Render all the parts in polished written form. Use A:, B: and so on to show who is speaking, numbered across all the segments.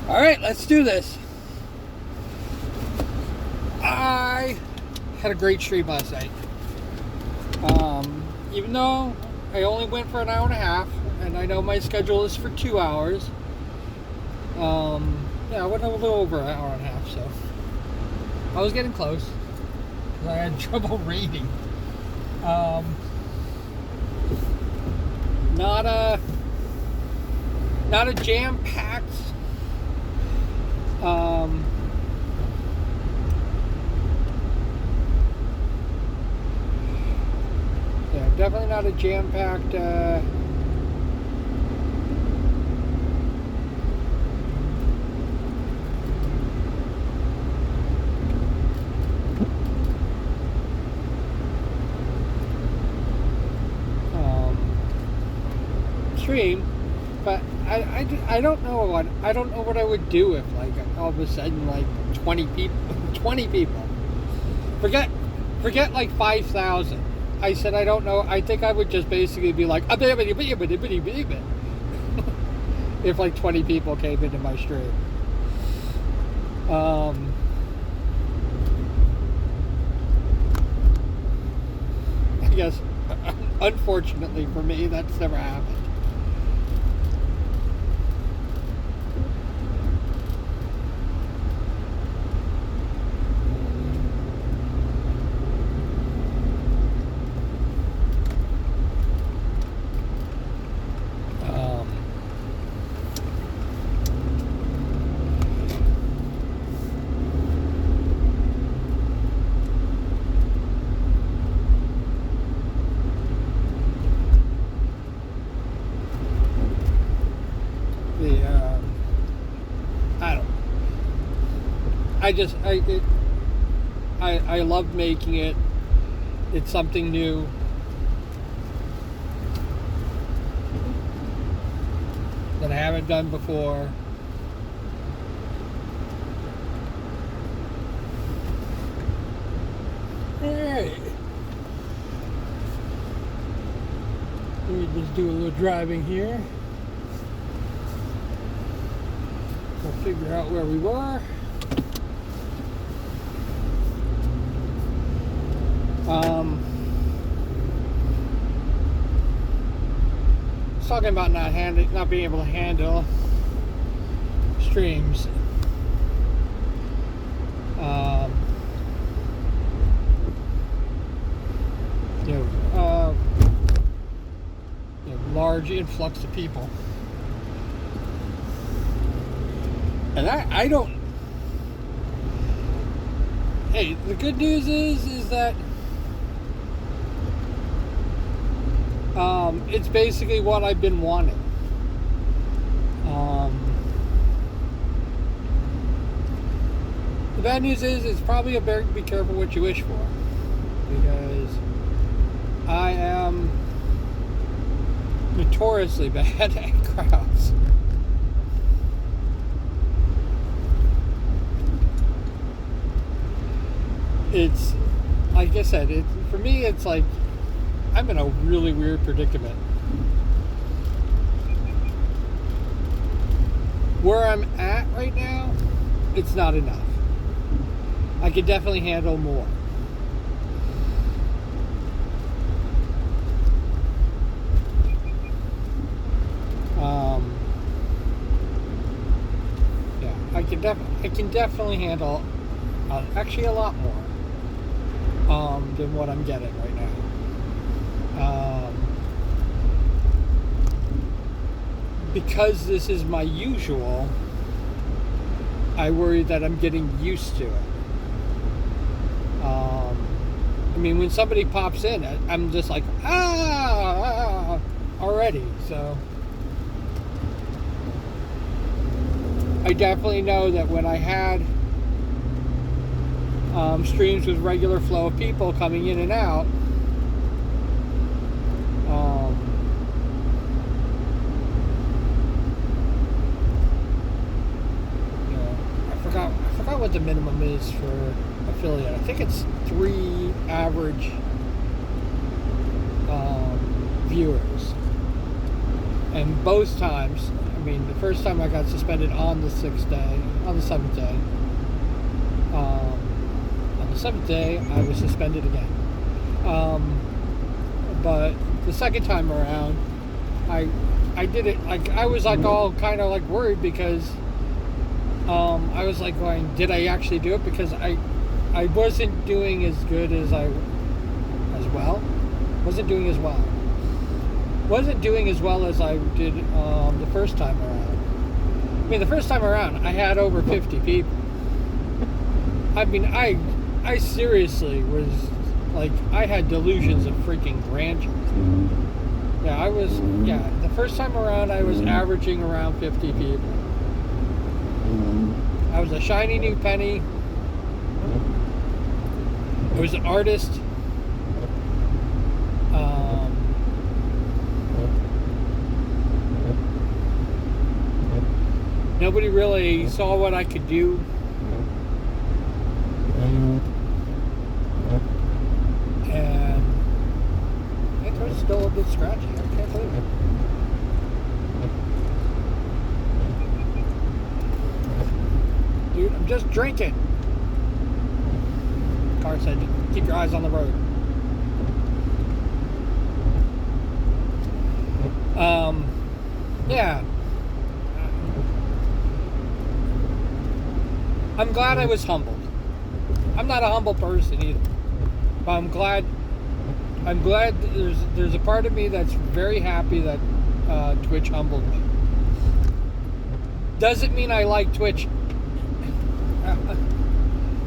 A: All right, let's do this. I had a great stream last night. Even though I only went for an hour and a half, and I know my schedule is for 2 hours. Yeah, I went a little over an hour and a half, so I was getting close. I had trouble reading. Not a jam-packed. Yeah, definitely not a jam-packed. Stream, but I don't know what I would do if like all of a sudden like 20 people forget like 5,000. I said I don't know. I think I would just basically be like if like 20 people came into my stream. I guess unfortunately for me that's never happened. I love making it. It's something new. That I haven't done before. Alright. Let me just do a little driving here. We'll figure out where we were. Talking about not being able to handle streams. Large influx of people, and I don't. Hey, the good news is that. It's basically what I've been wanting. The bad news is it's probably a very be careful what you wish for, because I am notoriously bad at crowds. It's like I said, for me it's like I'm in a really weird predicament. Where I'm at right now, it's not enough. I could definitely handle more. Yeah, I can definitely handle actually a lot more than what I'm getting right now. Because this is my usual, I worry that I'm getting used to it. I mean, when somebody pops in, I'm just like, already. So I definitely know that when I had streams with regular flow of people coming in and out, I forgot what the minimum is for affiliate. I think it's 3 average viewers, and both times mean, the first time I got suspended on the 6th day, on the 7th day. On the 7th day, I was suspended again. But the second time around, I did it, like, I was like all kind of like worried because I was like going, did I actually do it? Because I wasn't doing as good as wasn't doing as well. Wasn't doing as well as I did the first time around. I mean, the first time around, I had over 50 people. I mean, I seriously was, like, I had delusions of freaking grandeur. Yeah, the first time around, I was averaging around 50 people. I was a shiny new penny. I was an artist. Nobody really saw what I could do. And my throat's still a bit scratchy. I can't believe it. Dude, I'm just drinking. Car said, keep your eyes on the road. Yeah. I'm glad I was humbled. I'm not a humble person either. But I'm glad there's a part of me that's very happy that Twitch humbled me. Doesn't mean I like Twitch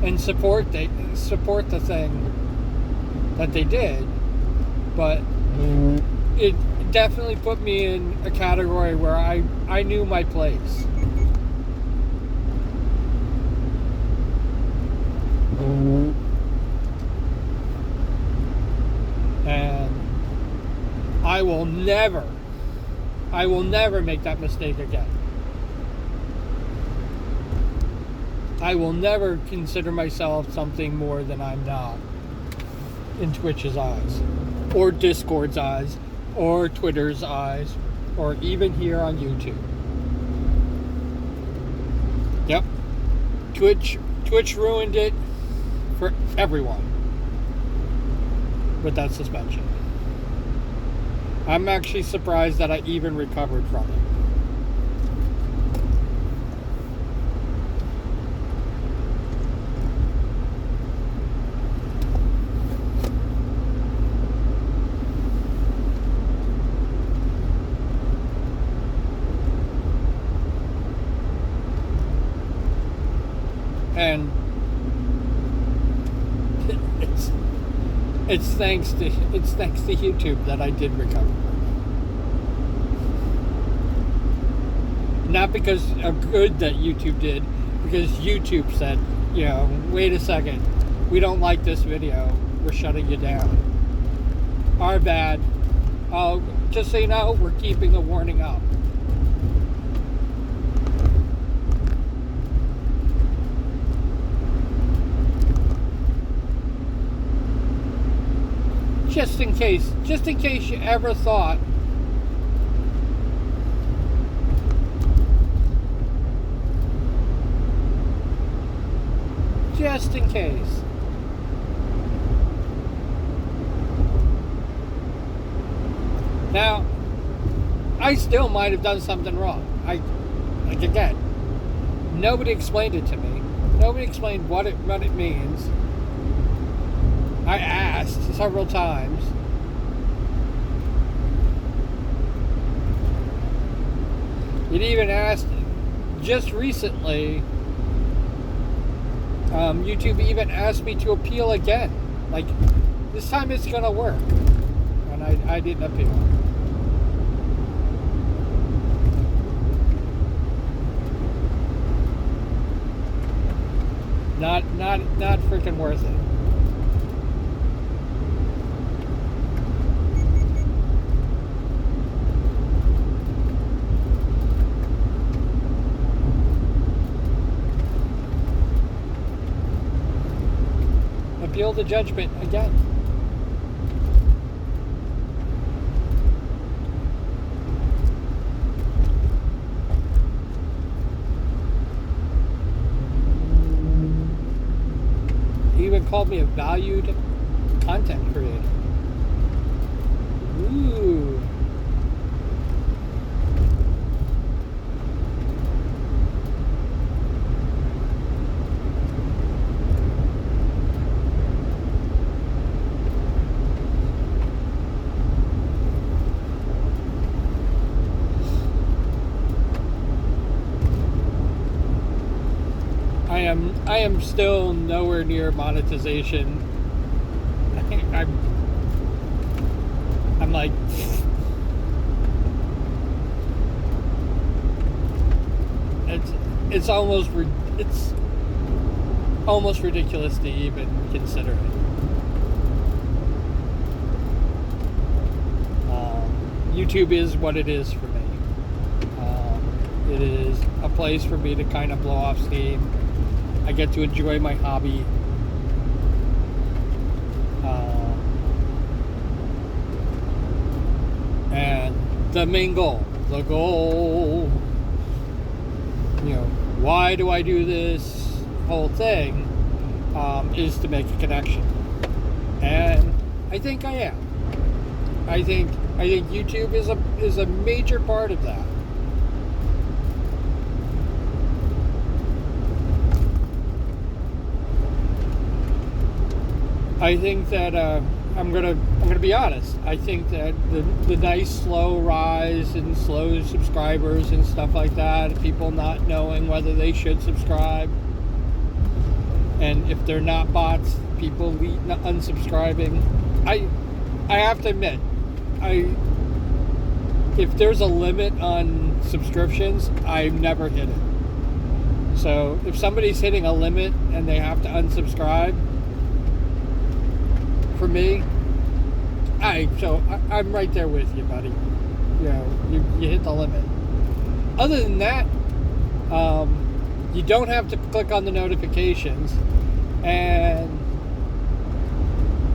A: and support the thing that they did, but it definitely put me in a category where I knew my place. And I will never make that mistake again. I will never consider myself something more than I'm not in Twitch's eyes, or Discord's eyes, or Twitter's eyes, or even here on YouTube. Yep. Twitch ruined it for everyone with that suspension. I'm actually surprised that I even recovered from it. And it's thanks to YouTube that I did recover. Not because of good that YouTube did, because YouTube said, wait a second, we don't like this video, we're shutting you down. Our bad. Just so you know, we're keeping the warning up. Just in case you ever thought just in case. Now, I still might have done something wrong. Again, nobody explained it to me. Nobody explained what it means. I asked several times. It even asked just recently. YouTube even asked me to appeal again. Like, this time it's gonna work. And I didn't appeal. Not freaking worth it. Appeal the judgment again. called me a valued content creator. Ooh. I am still nowhere near monetization. I'm like, it's almost ridiculous to even consider it. YouTube is what it is for me. It is a place for me to kind of blow off steam. I get to enjoy my hobby. And the main goal, why do I do this whole thing, is to make a connection. And I think I am. I think YouTube is a major part of that. I think that I'm gonna be honest. I think that the nice slow rise and slow subscribers and stuff like that, people not knowing whether they should subscribe, and if they're not bots, people unsubscribing. I have to admit, if there's a limit on subscriptions, I've never hit it. So if somebody's hitting a limit and they have to unsubscribe, for me, I'm right there with you, buddy. You hit the limit. Other than that, you don't have to click on the notifications, and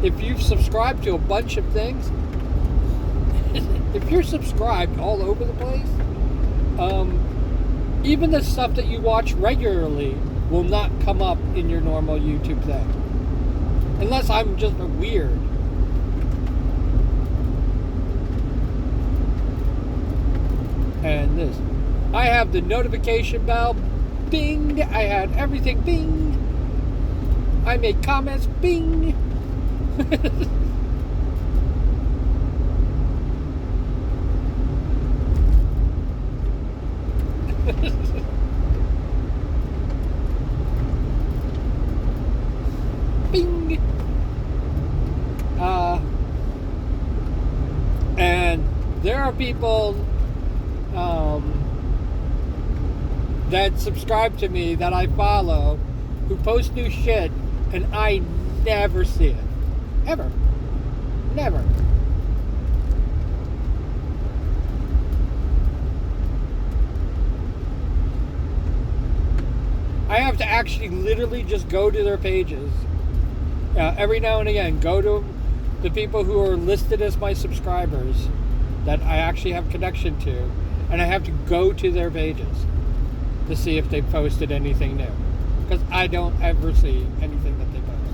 A: if you've subscribed to a bunch of things, if you're subscribed all over the place, even the stuff that you watch regularly will not come up in your normal YouTube thing. Unless I'm just weird. And this. I have the notification bell. Bing. I had everything. Bing. I make comments. Bing. Bing. And there are people that subscribe to me that I follow who post new shit, and I never see it. Ever. Never. I have to actually literally just go to their pages. Every now and again, go to the people who are listed as my subscribers that I actually have connection to, and I have to go to their pages to see if they posted anything new, because I don't ever see anything that they post,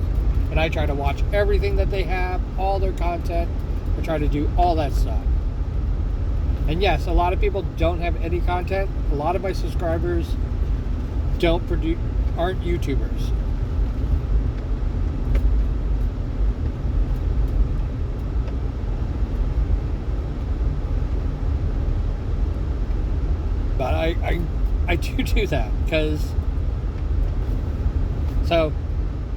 A: and I try to watch everything that they have, all their content. I try to do all that stuff. And yes, a lot of people don't have any content. A lot of my subscribers aren't YouTubers. But I do that, because so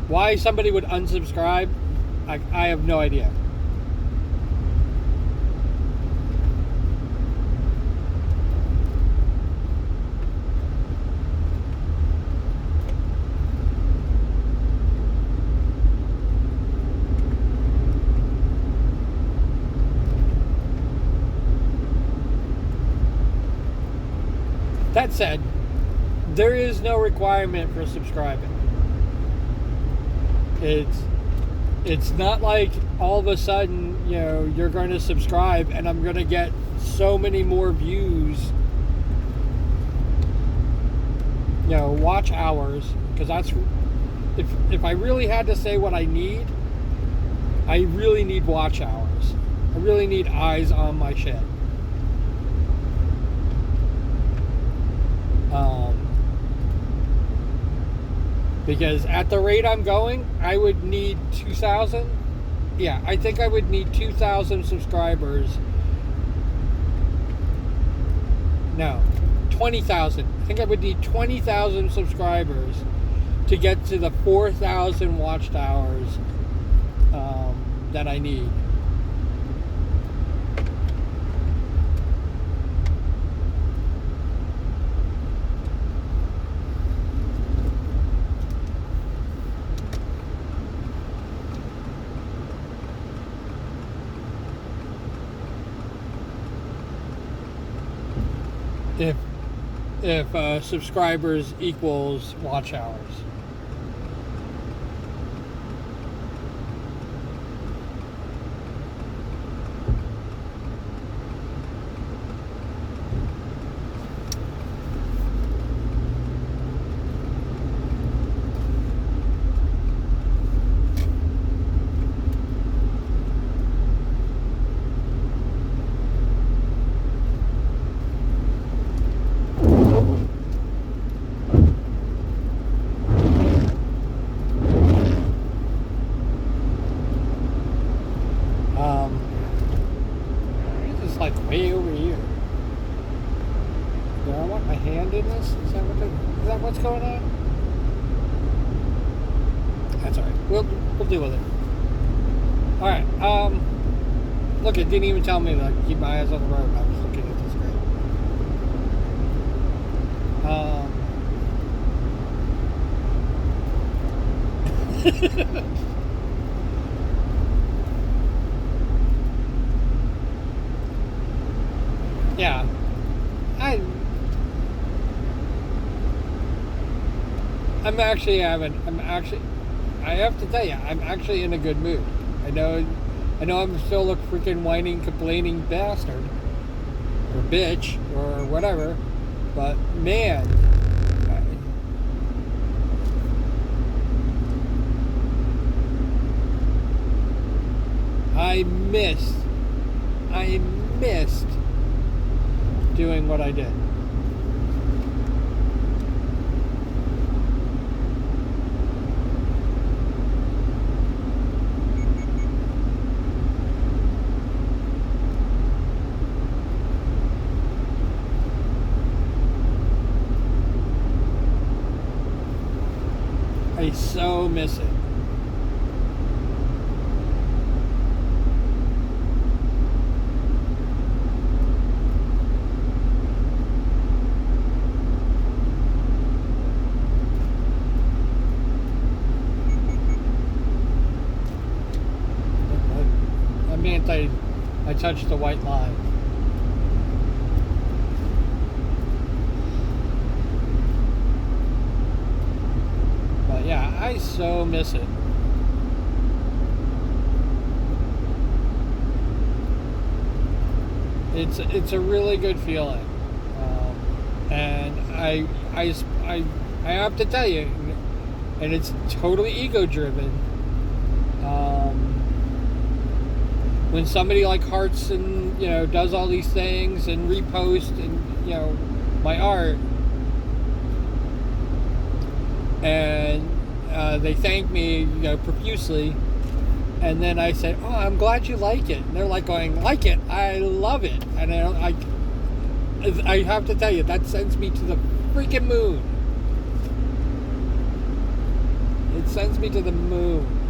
A: why somebody would unsubscribe, I have no idea. That said, there is no requirement for subscribing. It's not like all of a sudden, you're going to subscribe and I'm going to get so many more views, watch hours, because if I really had to say what I really need watch hours. I really need eyes on my shit. Because at the rate I'm going, I would need 2,000. Yeah, I think I would need 2,000 subscribers. No, 20,000. I think I would need 20,000 subscribers to get to the 4,000 watchtowers that I need. If subscribers equals watch hours. This is like way over here. Do I want my hand in this? Is that what's going on? That's alright. We'll deal with it. Alright, look, it didn't even tell me to keep my eyes on the road. I was looking at this great. Yeah. I have to tell you, I'm actually in a good mood. I know I'm still a freaking whining, complaining bastard. Or bitch, or whatever. But, man. I missed doing what I did. I so miss it. I touched the white line. But yeah, I so miss it. It's a really good feeling, and I have to tell you, and it's totally ego driven. When somebody like hearts and does all these things and reposts and my art, and they thank me profusely, and then I say, "Oh, I'm glad you like it," and they're like going, "Like it? I love it," and I have to tell you, that sends me to the freaking moon. It sends me to the moon.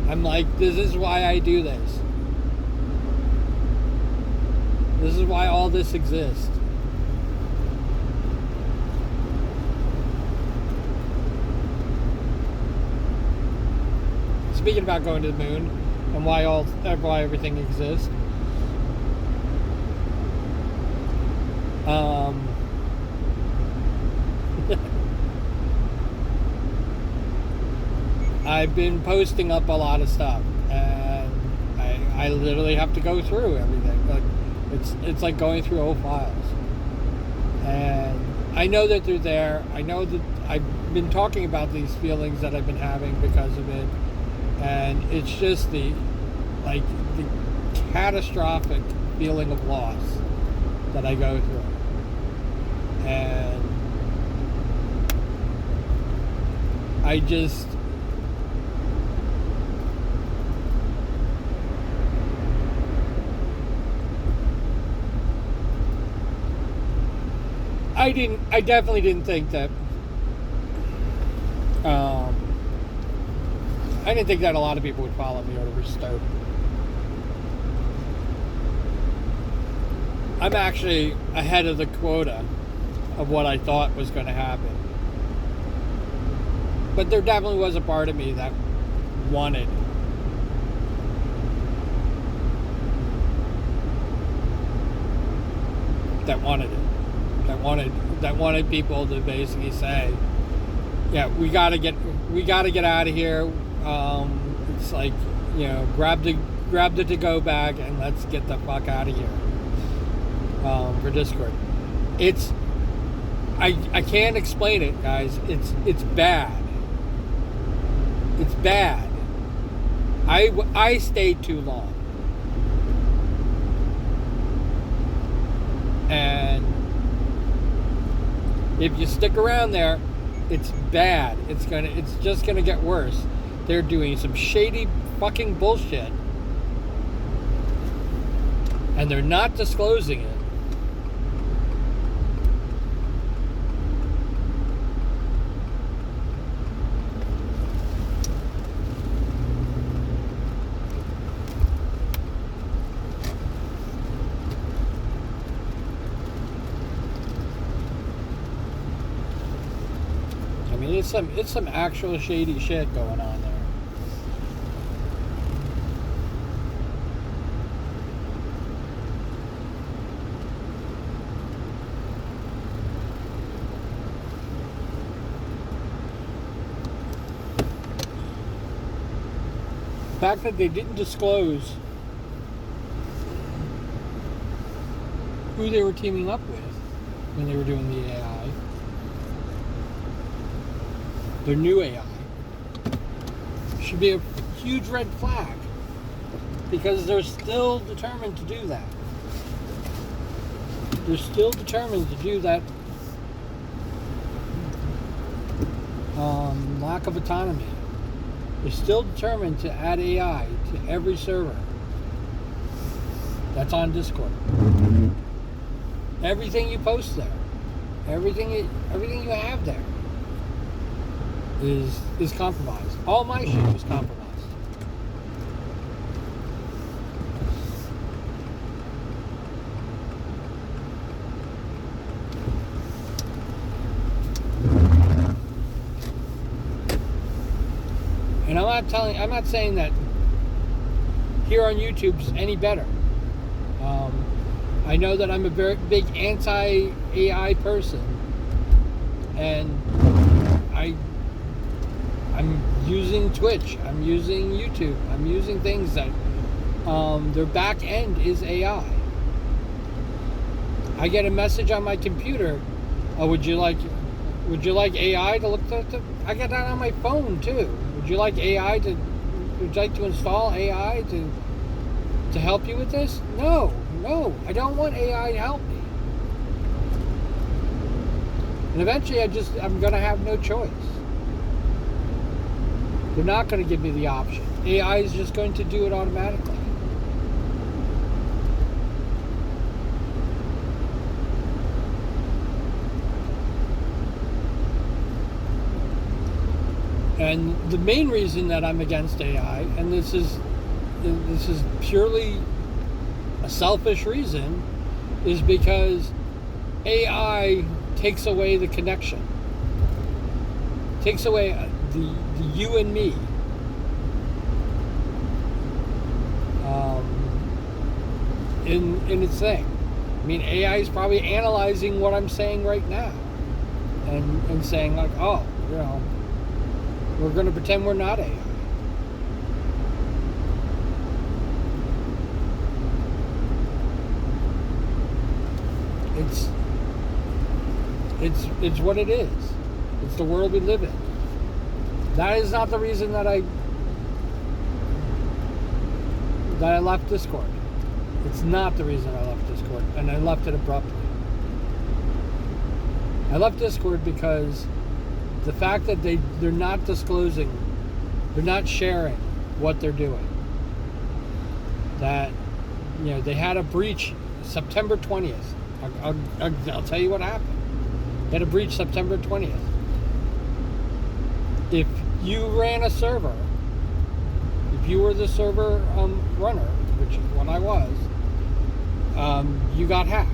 A: I'm like, this is why I do this. This is why all this exists. Speaking about going to the moon and why everything exists. I've been posting up a lot of stuff, and I literally have to go through everything. Like it's like going through old files, and I know that they're there. I know that I've been talking about these feelings that I've been having because of it, and it's just the catastrophic feeling of loss that I go through, and I just I definitely didn't think that I didn't think that a lot of people would follow me over Stoke. I'm actually ahead of the quota of what I thought was going to happen. But there definitely was a part of me that wanted it. That wanted people to basically say, yeah, we gotta get out of here. It's like, grab the to-go bag and let's get the fuck out of here. For Discord, I can't explain it, guys. It's bad. It's bad. I stayed too long, and if you stick around there, it's bad. It's just gonna get worse. They're doing some shady fucking bullshit, and they're not disclosing it. It's some actual shady shit going on there. The fact that they didn't disclose who they were teaming up with when they were doing the AI. Their new AI should be a huge red flag, because they're still determined to do that. They're still determined to do that lack of autonomy. They're still determined to add AI to every server that's on Discord. Everything you post there, everything you have there is compromised. All my shit is compromised. And I'm not saying that here on YouTube's any better. I know that I'm a very big anti-AI person, and I'm using Twitch, I'm using YouTube, I'm using things that their back end is AI. I get a message on my computer, would you like AI to look at the, I get that on my phone too. Would you like to install AI to help you with this? No, I don't want AI to help me. And eventually I'm gonna have no choice. They're not going to give me the option. AI is just going to do it automatically. And the main reason that I'm against AI, and this is purely a selfish reason, is because AI takes away the connection. Takes away the you and me. In its thing. I mean, AI is probably analyzing what I'm saying right now, and saying like, oh, we're going to pretend we're not AI. It's what it is. It's the world we live in. That is not the reason that I left Discord. It's not the reason I left Discord, and I left it abruptly. I left Discord because the fact that they're not disclosing, they're not sharing what they're doing. That, they had a breach September 20th. I'll tell you what happened. They had a breach September 20th. If you ran a server, if you were the server runner, which is what I was, you got hacked.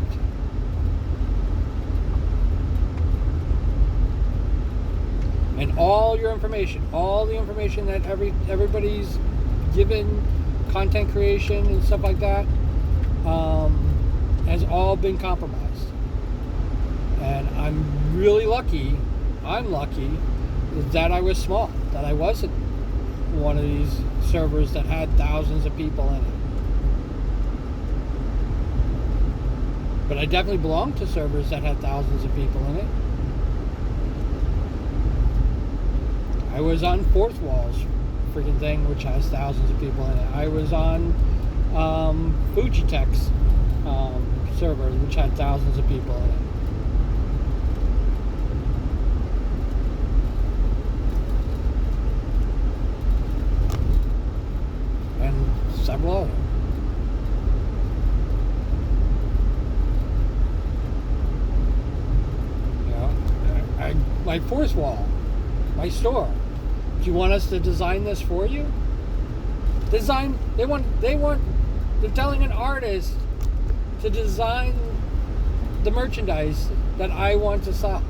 A: And all your information, all the information that everybody's given, content creation and stuff like that, has all been compromised. And I'm lucky that I was small, that I wasn't one of these servers that had thousands of people in it. But I definitely belonged to servers that had thousands of people in it. I was on Fourth Wall's freaking thing, which has thousands of people in it. I was on Fujitech's server, which had thousands of people in it. And several others. My Fourth Wall, my store. Do you want us to design this for you? They're telling an artist to design the merchandise that I want to sell.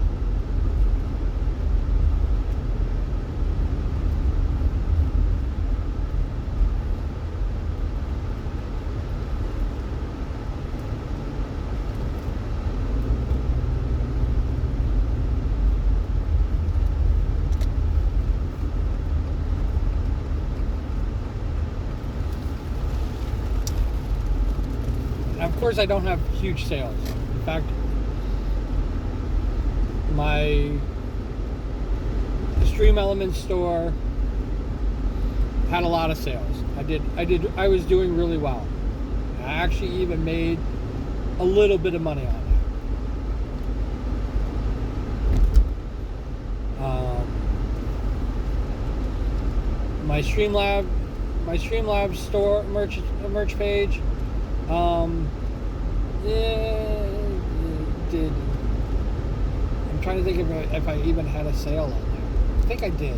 A: Of course, I don't have huge sales. In fact, my Stream Elements store had a lot of sales. I was doing really well. I actually even made a little bit of money on it. My Streamlabs store merch page. It did. I'm trying to think if I even had a sale on there. I think I did.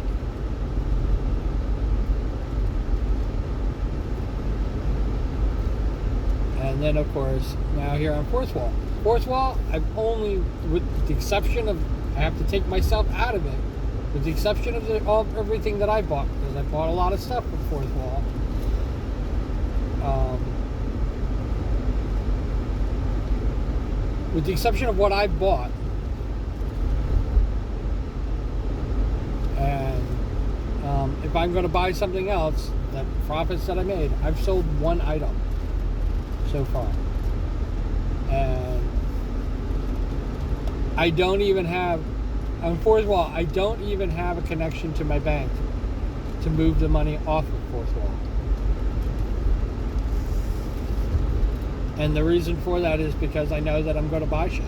A: And then, of course, now here on Fourth Wall. Fourth Wall, I've only, with the exception of, I have to take myself out of it, with the exception of everything that I bought, because I bought a lot of stuff with Fourth Wall. With the exception of what I bought, and if I'm going to buy something else, the profits that I made, I've sold one item so far. And I don't even have, on Fourth Wall, I don't even have a connection to my bank to move the money off of Fourth Wall. And the reason for that is because I know that I'm going to buy shit.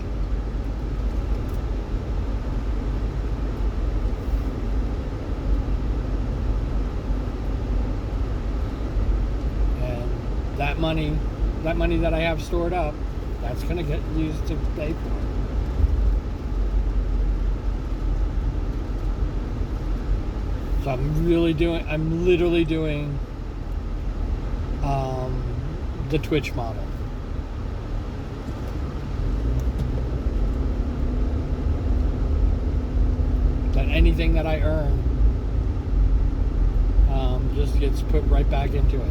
A: And that money that I have stored up, that's going to get used to pay for it. So I'm literally doing the Twitch model. That anything that I earn just gets put right back into it.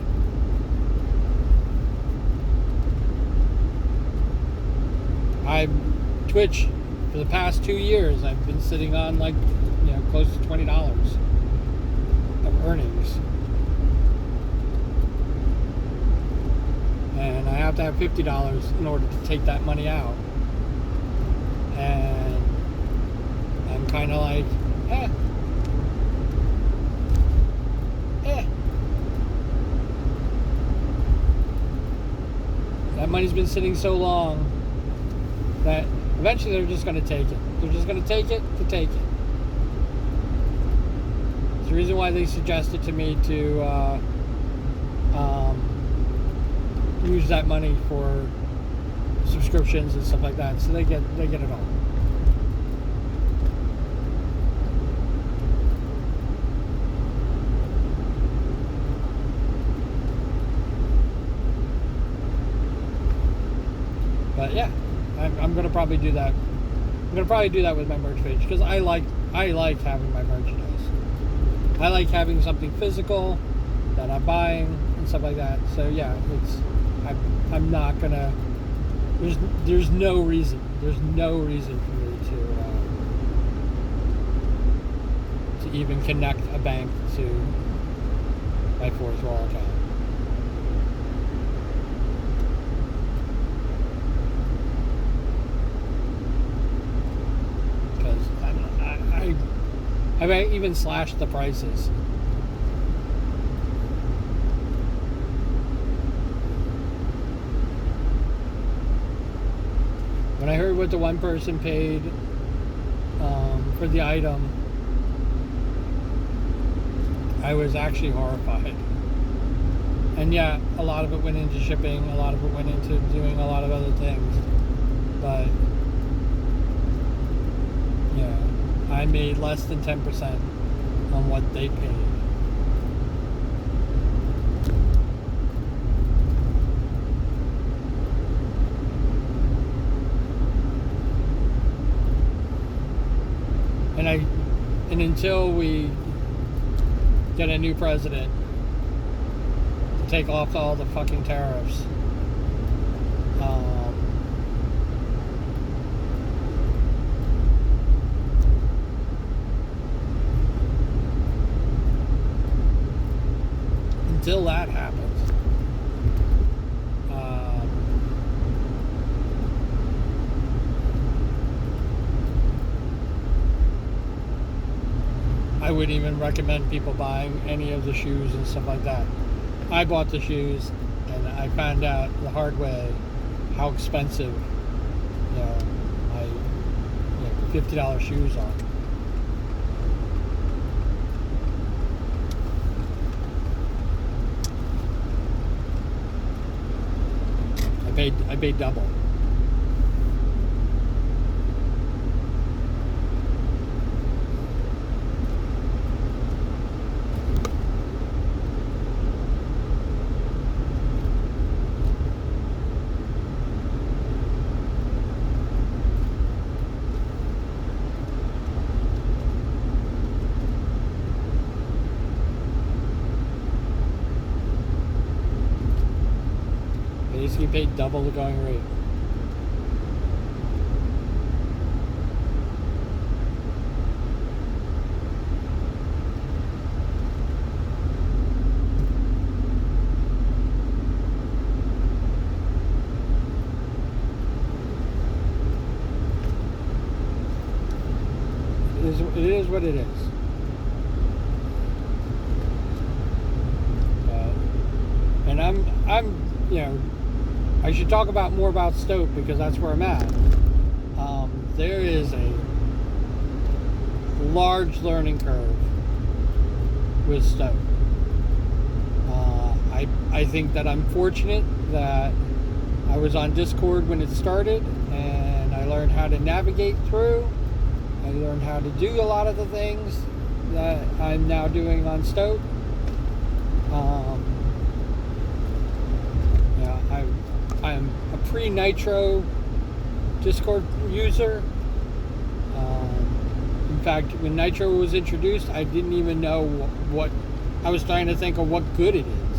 A: Twitch, for the past 2 years, I've been sitting on close to $20 of earnings. And I have to have $50 in order to take that money out. And of like, eh, eh. That money's been sitting so long that eventually they're just going to take it. They're just going to take it to take it. It's the reason why they suggested to me to use that money for subscriptions and stuff like that, so they get it all. But yeah, I'm gonna probably do that. I'm gonna probably do that with my merch page because I like having my merchandise. I like having something physical that I'm buying and stuff like that. So yeah, I'm not gonna. There's no reason. There's no reason for me to even connect a bank to my Fourth Wall account. I've even slashed the prices. When I heard what the one person paid for the item, I was actually horrified. And yeah, a lot of it went into shipping, a lot of it went into doing a lot of other things. But yeah, I made less than 10% on what they paid. And until we get a new president to take off all the fucking tariffs, until that happens, I wouldn't even recommend people buying any of the shoes and stuff like that. I bought the shoes and I found out the hard way how expensive, my $50 shoes are. I paid double. Basically paid double the going rate. It is what it is. And I'm I should talk more about Stoke because that's where I'm at. There is a large learning curve with Stoke. I think that I'm fortunate that I was on Discord when it started and I learned how to navigate through. I learned how to do a lot of the things that I'm now doing on Stoke. I'm a pre-Nitro Discord user. In fact, when Nitro was introduced, I didn't even know what I was trying to think of what good it is.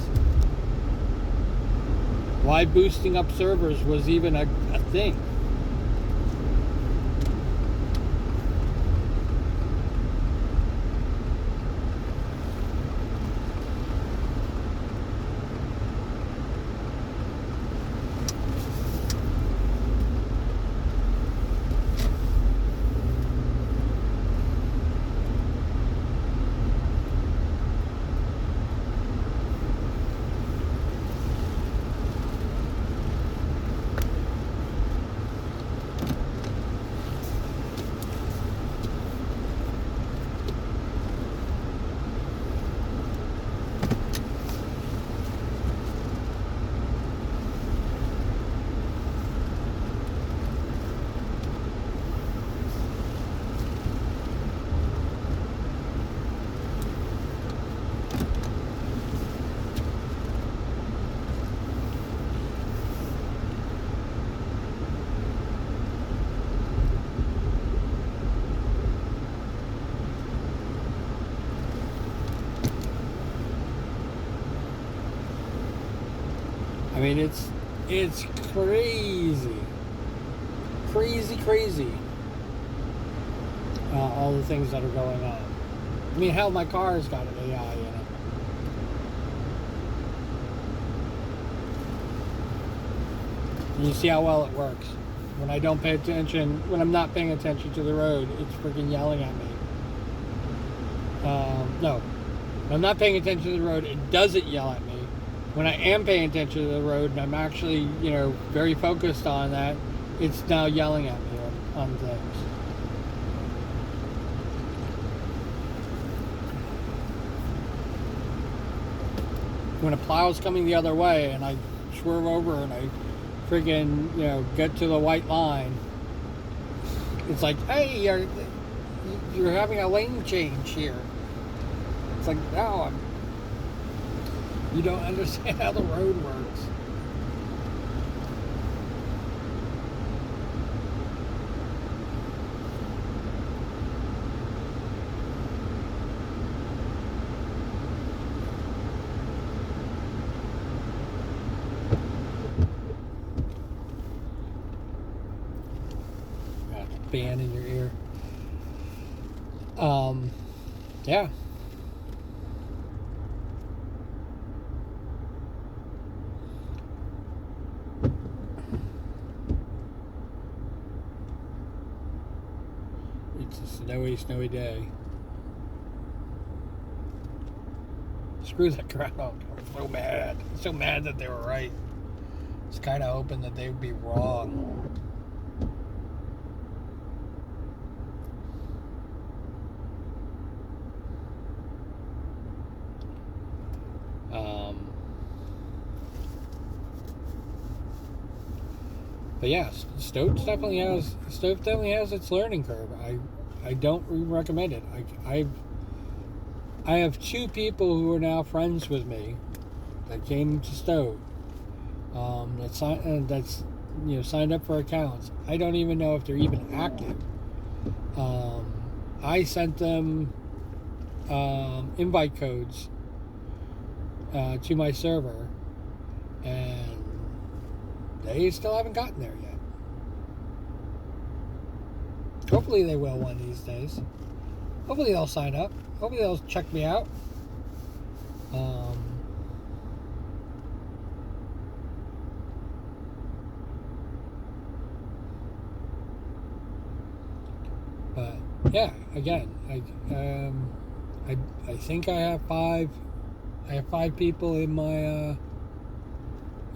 A: Why boosting up servers was even a thing. mean, it's crazy. Crazy. All the things that are going on. I mean, hell, my car's got an AI in it. And you see how well it works. When I don't pay attention, when I'm not paying attention to the road, it's freaking yelling at me. No. When I'm not paying attention to the road, it doesn't yell at me. When I am paying attention to the road and I'm actually, very focused on that, it's now yelling at me on things. When a plow's coming the other way and I swerve over and I friggin', get to the white line, it's like, hey, you're having a lane change here. It's like, no, you don't understand how the road works. Fan in your ear. Yeah. It's a snowy day. Screw that crowd. I'm so mad. I'm so mad that they were right. I was kind of hoping that they would be wrong. But yeah, Stove definitely has its learning curve. I don't recommend it. I have two people who are now friends with me that came to Stove. That's signed up for accounts. I don't even know if they're even active. I sent them invite codes to my server, and they still haven't gotten there yet. Hopefully they will one of these days. Hopefully they'll sign up. Hopefully they'll check me out. But yeah, again, I think I have five people in my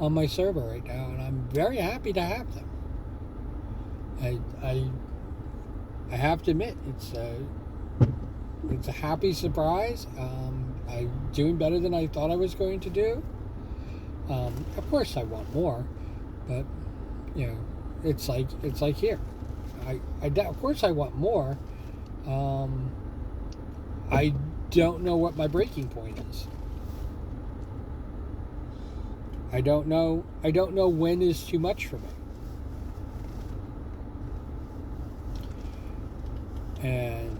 A: on my server right now, and I'm very happy to have them. I have to admit, it's a happy surprise. I'm doing better than I thought I was going to do. Of course I want more, but it's like here. Of course I want more. I don't know what my breaking point is. I don't know when is too much for me. And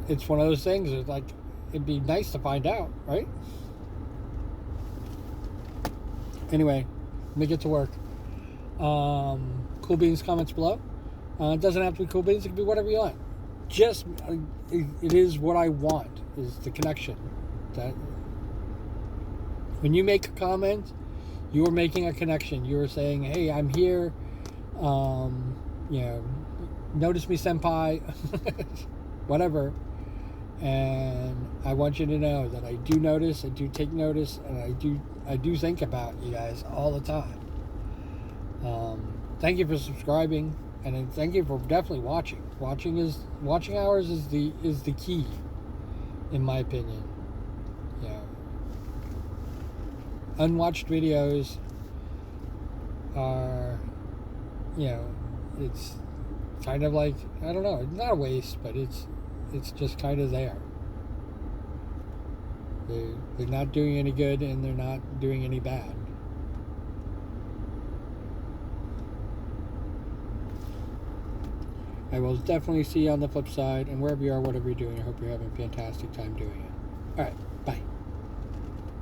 A: it's one of those things. It's like, it'd be nice to find out, right? Anyway, let me get to work. Cool beans comments below. It doesn't have to be cool beans. It can be whatever you like. Just it is what I want, is the connection. That when you make a comment, you are making a connection. You are saying, hey, I'm here. Notice me, senpai. Whatever. And I want you to know that I do notice, I do take notice, and I do think about you guys all the time. Thank you for subscribing, and thank you for definitely watching. Watching hours is the key, in my opinion. Unwatched videos are, it's kind of like, I don't know, it's not a waste, but it's just kind of there. They're not doing any good, and they're not doing any bad. I will definitely see you on the flip side, and wherever you are, whatever you're doing, I hope you're having a fantastic time doing it. Alright.